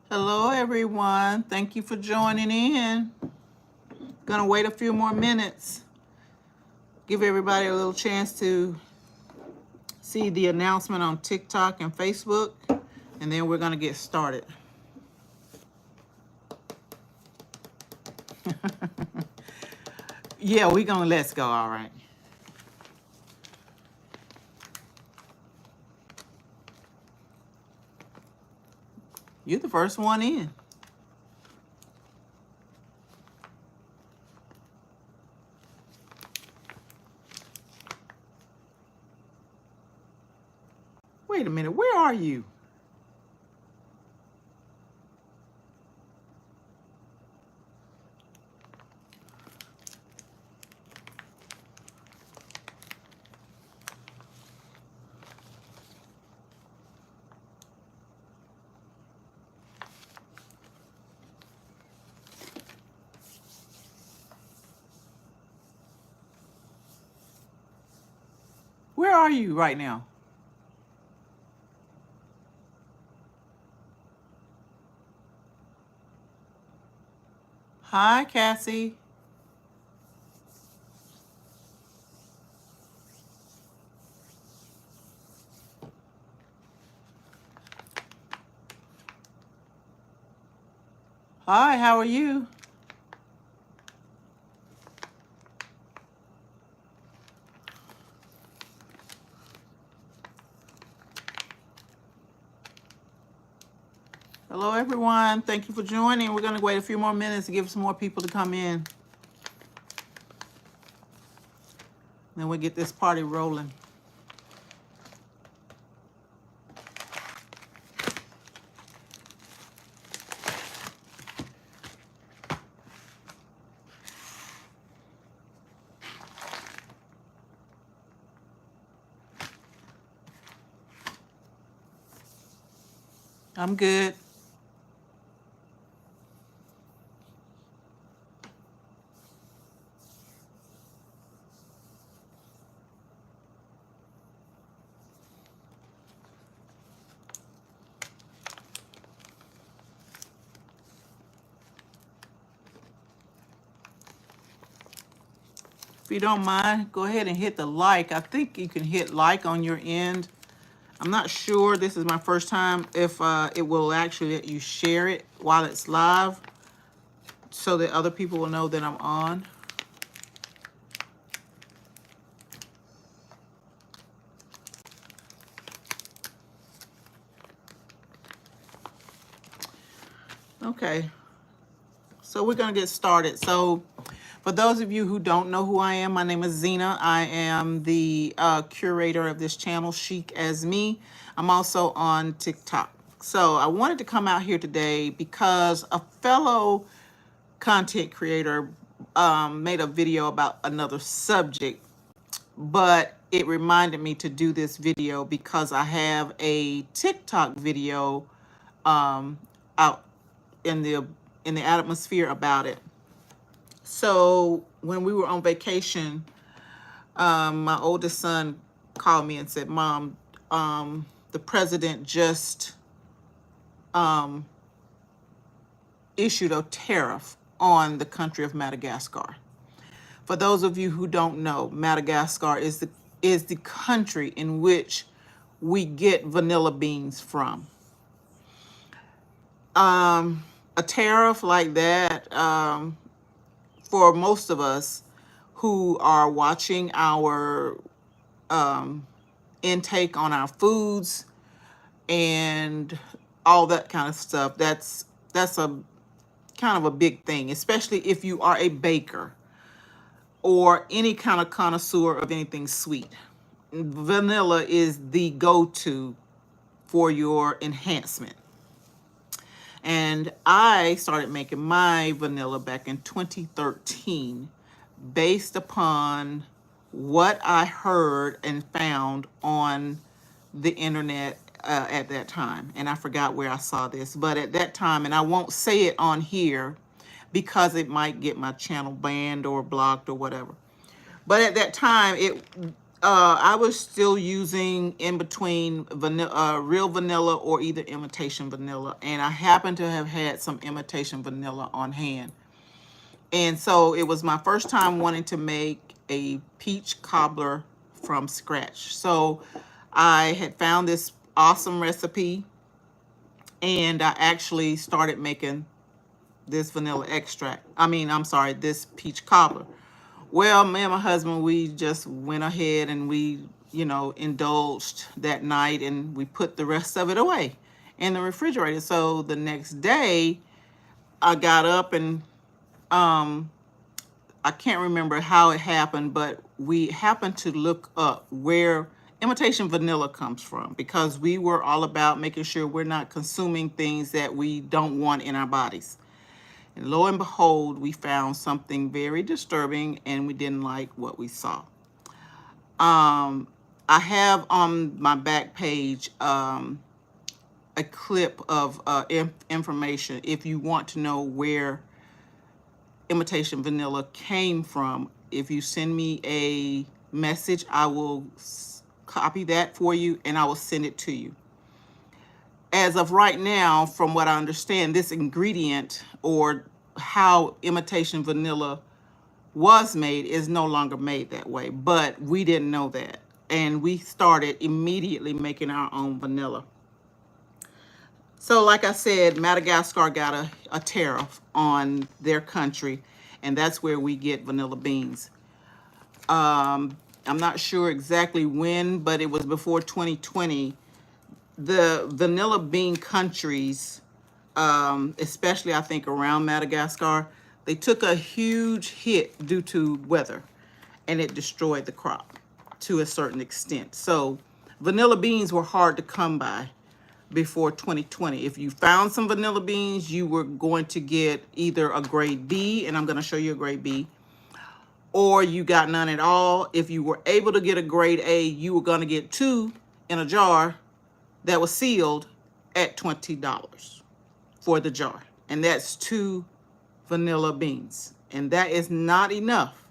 Hello, everyone. Thank you for joining in. Gonna wait a few more minutes. Give everybody a little chance to see the announcement on TikTok and Facebook, and then we're gonna get started. Yeah, we're gonna let's go, all right. You're the first one in. Wait a minute, where are you? Where are you right now? Hi, Cassie. Hi, how are you? Hello, everyone. Thank you for joining. We're gonna wait a few more minutes to give some more people to come in. Then we'll get this party rolling. I'm good. If you don't mind, go ahead and hit the like. I think you can hit like on your end. I'm not sure. This is my first time if it will actually let you share it while it's live so that other people will know that I'm on. Okay, so we're gonna get started. So for those of you who don't know who I am, my name is Zena. I am the curator of this channel, Chic as Me. I'm also on TikTok. So I wanted to come out here today because a fellow content creator made a video about another subject, but it reminded me to do this video because I have a TikTok video out in the atmosphere about it. So when we were on vacation, my oldest son called me and said, "Mom, the president just issued a tariff on the country of Madagascar." For those of you who don't know, Madagascar is the country in which we get vanilla beans from. A tariff like that, for most of us who are watching our intake on our foods and all that kind of stuff, that's a kind of a big thing, especially if you are a baker or any kind of connoisseur of anything sweet. Vanilla is the go-to for your enhancement. And I started making my vanilla back in 2013 based upon what I heard and found on the internet at that time. And I forgot where I saw this, but at that time, and I won't say it on here because it might get my channel banned or blocked or whatever. But at that time, I was still using in between vanilla, real vanilla or either imitation vanilla. And I happened to have had some imitation vanilla on hand. And so it was my first time wanting to make a peach cobbler from scratch. So I had found this awesome recipe and I actually started making this vanilla extract. I'm sorry, this peach cobbler. Well, me and my husband, we just went ahead and we, indulged that night and we put the rest of it away in the refrigerator. So the next day I got up and I can't remember how it happened, but we happened to look up where imitation vanilla comes from because we were all about making sure we're not consuming things that we don't want in our bodies. And lo and behold, we found something very disturbing and we didn't like what we saw. I have on my back page a clip of information if you want to know where imitation vanilla came from. If you send me a message, I will copy that for you and I will send it to you. As of right now, from what I understand, this ingredient or how imitation vanilla was made is no longer made that way, but we didn't know that. And we started immediately making our own vanilla. So like I said, Madagascar got a tariff on their country, and that's where we get vanilla beans. I'm not sure exactly when, but it was before 2020. The vanilla bean countries, especially I think around Madagascar, they took a huge hit due to weather, and it destroyed the crop to a certain extent. So vanilla beans were hard to come by before 2020. If you found some vanilla beans, you were going to get either a grade B, and I'm going to show you a grade B, or you got none at all. If you were able to get a grade A, you were going to get 2 in a jar that was sealed at $20 for the jar. And that's 2 vanilla beans. And that is not enough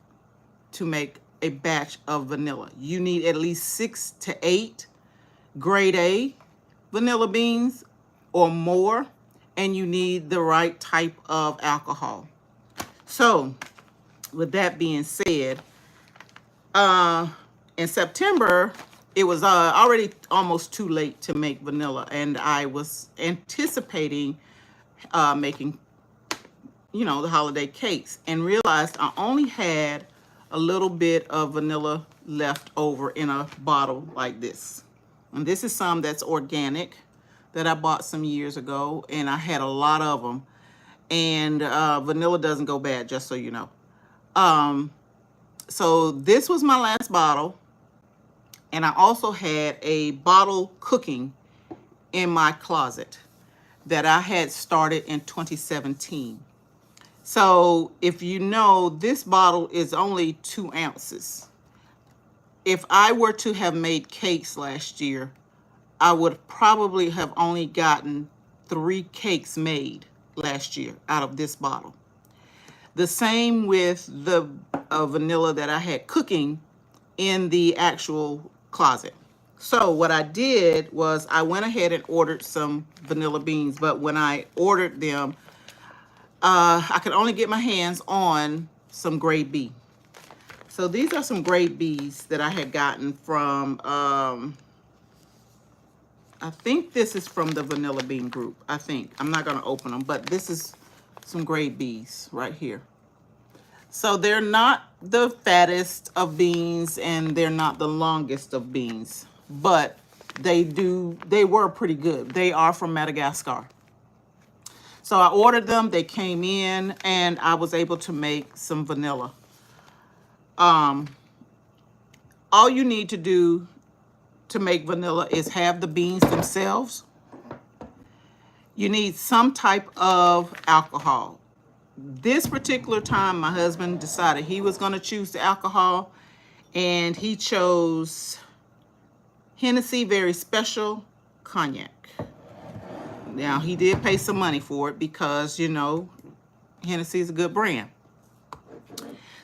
to make a batch of vanilla. You need at least 6 to 8 grade A vanilla beans or more, and you need the right type of alcohol. So with that being said, in September, it was already almost too late to make vanilla, and I was anticipating making, the holiday cakes, and realized I only had a little bit of vanilla left over in a bottle like this. And this is some that's organic that I bought some years ago, and I had a lot of them. And vanilla doesn't go bad, just so you know. So this was my last bottle. And I also had a bottle cooking in my closet that I had started in 2017. So if you know, this bottle is only 2 ounces. If I were to have made cakes last year, I would probably have only gotten 3 cakes made last year out of this bottle. The same with the vanilla that I had cooking in the actual closet. So what I did was I went ahead and ordered some vanilla beans, but when I ordered them, I could only get my hands on some grade B. So these are some grade Bs that I had gotten from, I think this is from the vanilla bean group. I think. I'm not going to open them, but this is some grade Bs right here. So they're not the fattest of beans and they're not the longest of beans, but they were pretty good. They are from Madagascar. So I ordered them, they came in, and I was able to make some vanilla. All you need to do to make vanilla is have the beans themselves You need some type of alcohol. This particular time, my husband decided he was going to choose the alcohol, and he chose Hennessy Very Special Cognac. Now, he did pay some money for it because, you know, Hennessy is a good brand.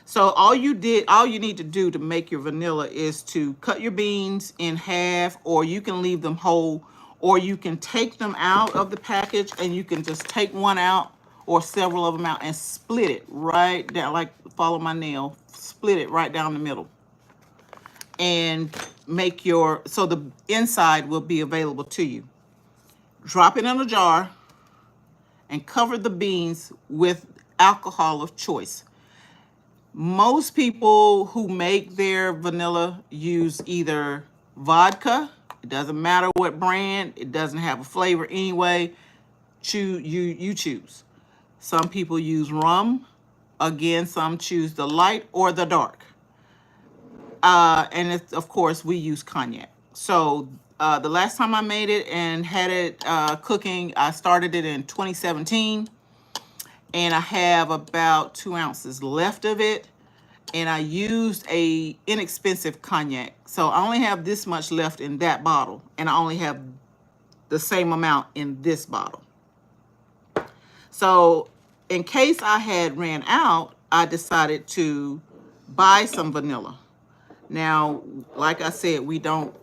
So all you need to do to make your vanilla is to cut your beans in half, or you can leave them whole, or you can take them out of the package and you can just take one out or several of them out and split it right down, like follow my nail, split it right down the middle. And make so the inside will be available to you. Drop it in a jar and cover the beans with alcohol of choice. Most people who make their vanilla use either vodka. It doesn't matter what brand. It doesn't have a flavor anyway. You choose. Some people use rum. Again, some choose the light or the dark. And of course, we use cognac. So the last time I made it and had it cooking, I started it in 2017. And I have about 2 ounces left of it. And I used a inexpensive cognac. So I only have this much left in that bottle. And I only have the same amount in this bottle. So in case I had ran out, I decided to buy some vanilla. Now, like I said, we don't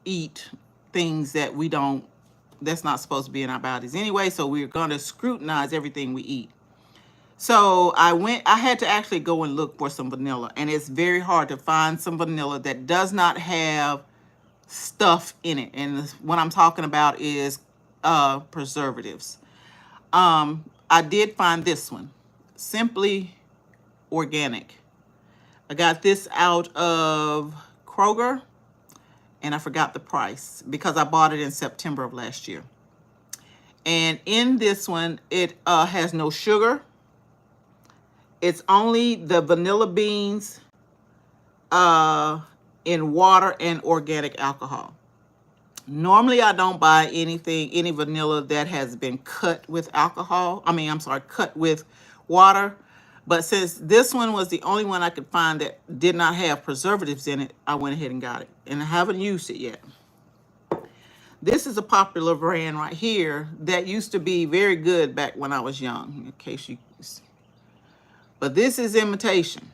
eat things that's not supposed to be in our bodies anyway. So we're going to scrutinize everything we eat. So I had to actually go and look for some vanilla, and it's very hard to find some vanilla that does not have stuff in it. And what I'm talking about is preservatives. I did find this one, Simply Organic. I got this out of Kroger, and I forgot the price because I bought it in September of last year. And in this one, it has no sugar. It's only the vanilla beans in water and organic alcohol. Normally, I don't buy any vanilla that has been cut with cut with water. But since this one was the only one I could find that did not have preservatives in it, I went ahead and got it. And I haven't used it yet. This is a popular brand right here that used to be very good back when I was young, in case you... But this is Imitation.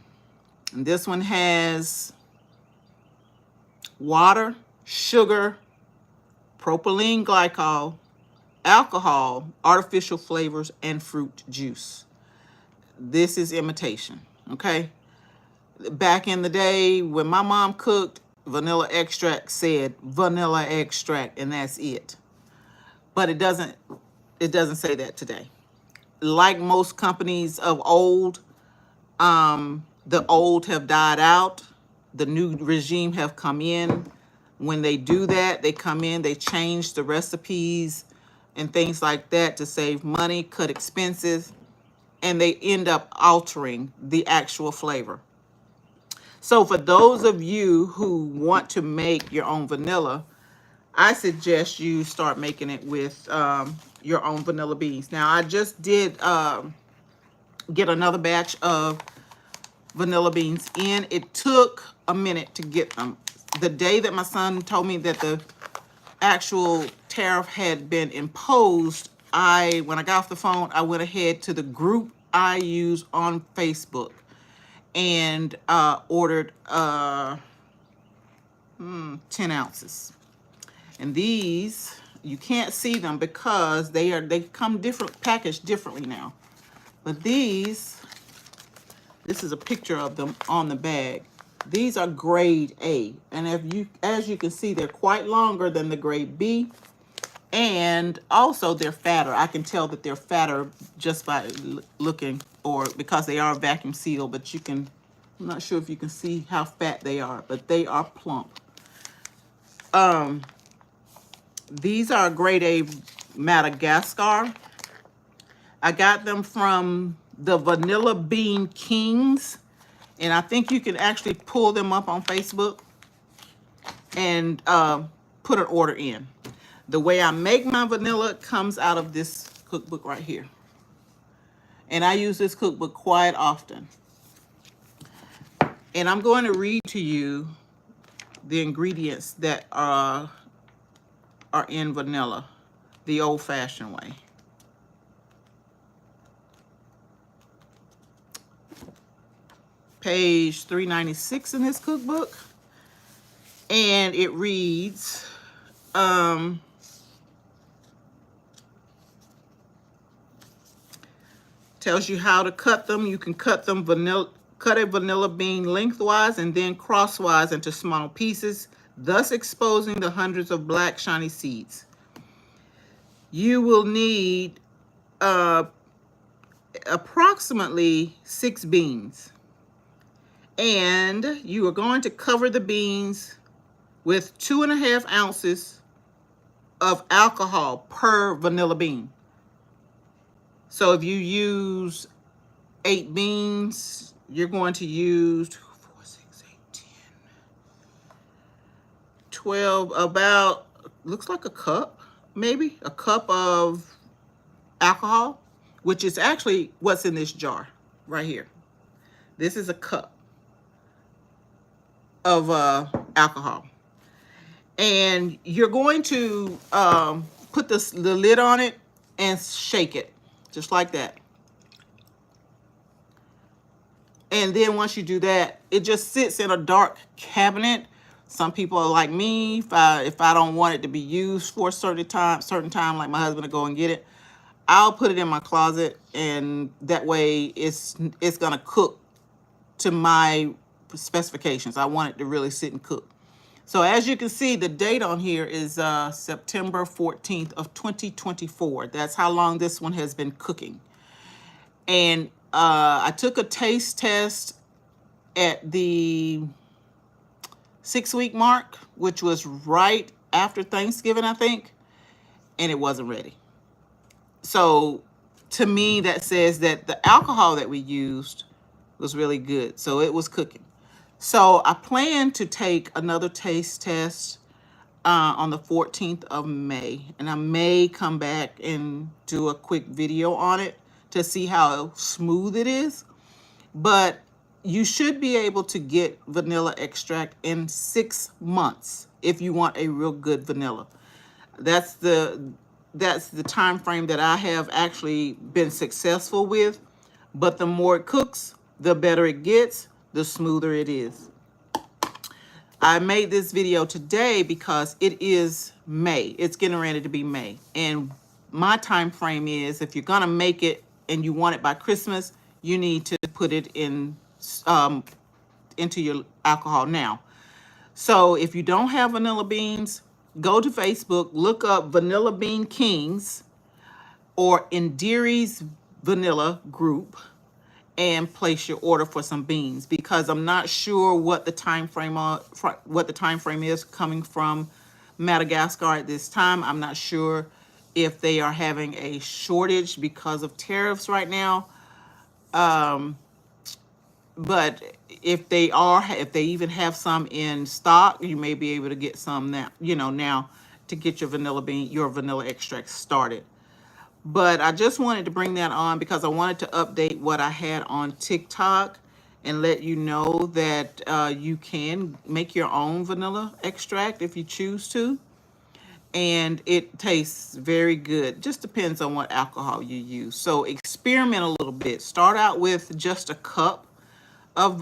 And this one has water, sugar, propylene glycol, alcohol, artificial flavors, and fruit juice. This is Imitation, okay? Back in the day when my mom cooked, vanilla extract said vanilla extract, and that's it. But it doesn't say that today. Like most companies of old, the old have died out. The new regime have come in. When they do that, they come in, they change the recipes and things like that to save money, cut expenses, and they end up altering the actual flavor. So for those of you who want to make your own vanilla, I suggest you start making it with your own vanilla beans. Now, I just did get another batch of vanilla beans in. It took a minute to get them. The day that my son told me that the actual tariff had been imposed, when I got off the phone, I went ahead to the group I use on Facebook and ordered 10 ounces. And these, you can't see them because they come different, packaged differently now. But this is a picture of them on the bag. These are grade A, and as you can see, they're quite longer than the grade B, and also they're fatter. I can tell that they're fatter just by looking, or because they are vacuum sealed, but I'm not sure if you can see how fat they are, but they are plump. These are grade A Madagascar. I got them from the Vanilla Bean Kings, and I think you can actually pull them up on Facebook and put an order in. The way I make my vanilla comes out of this cookbook right here. And I use this cookbook quite often. And I'm going to read to you the ingredients that are in vanilla, the old-fashioned way. Page 396 in this cookbook. And it reads, tells you how to cut them. You can cut them cut a vanilla bean lengthwise and then crosswise into small pieces, thus exposing the hundreds of black shiny seeds. You will need approximately 6 beans. And you are going to cover the beans with 2.5 ounces of alcohol per vanilla bean. So if you use 8 beans, you're going to use 2, 4, 6, 8, 10, 12, about, looks like a cup, maybe a cup of alcohol, which is actually what's in this jar right here. This is a cup of alcohol. And you're going to put the lid on it and shake it, just like that. And then once you do that, it just sits in a dark cabinet. Some people are like me, if I don't want it to be used for a certain time, like my husband to go and get it, I'll put it in my closet, and that way it's gonna cook to my specifications. I want it to really sit and cook. So as you can see, the date on here is September 14th of 2024. That's how long this one has been cooking. And I took a taste test at the 6-week mark, which was right after Thanksgiving, I think, and it wasn't ready. So to me, that says that the alcohol that we used was really good. So it was cooking. So I plan to take another taste test on the 14th of May. And I may come back and do a quick video on it to see how smooth it is. But you should be able to get vanilla extract in 6 months if you want a real good vanilla. That's the time frame that I have actually been successful with. But the more it cooks, the better it gets, the smoother it is. I made this video today because it is May. It's getting ready to be May. And my time frame is, if you're gonna make it and you want it by Christmas, you need to put it in into your alcohol now. So if you don't have vanilla beans, go to Facebook, look up Vanilla Bean Kings or Indiri's Vanilla Group, and place your order for some beans, because I'm not sure what the time frame is coming from Madagascar at this time. I'm not sure if they are having a shortage because of tariffs right now. But if they even have some in stock, you may be able to get some now, now to get your vanilla extract started. But I just wanted to bring that on because I wanted to update what I had on TikTok and let you know that you can make your own vanilla extract if you choose to. And it tastes very good. Just depends on what alcohol you use. So experiment a little bit. Start out with just a cup of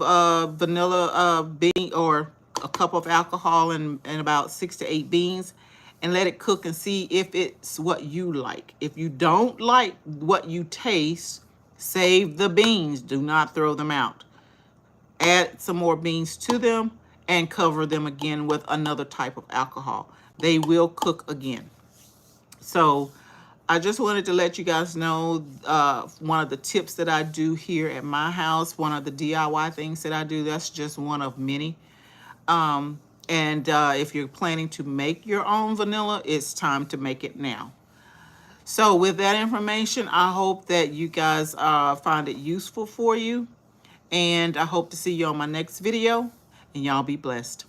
vanilla bean, or a cup of alcohol and about 6 to 8 beans, and let it cook and see if it's what you like. If you don't like what you taste, save the beans. Do not throw them out. Add some more beans to them and cover them again with another type of alcohol. They will cook again. So I just wanted to let you guys know one of the tips that I do here at my house, one of the DIY things that I do. That's just one of many. And if you're planning to make your own vanilla, it's time to make it now. So with that information, I hope that you guys find it useful for you. And I hope to see you on my next video. And y'all be blessed.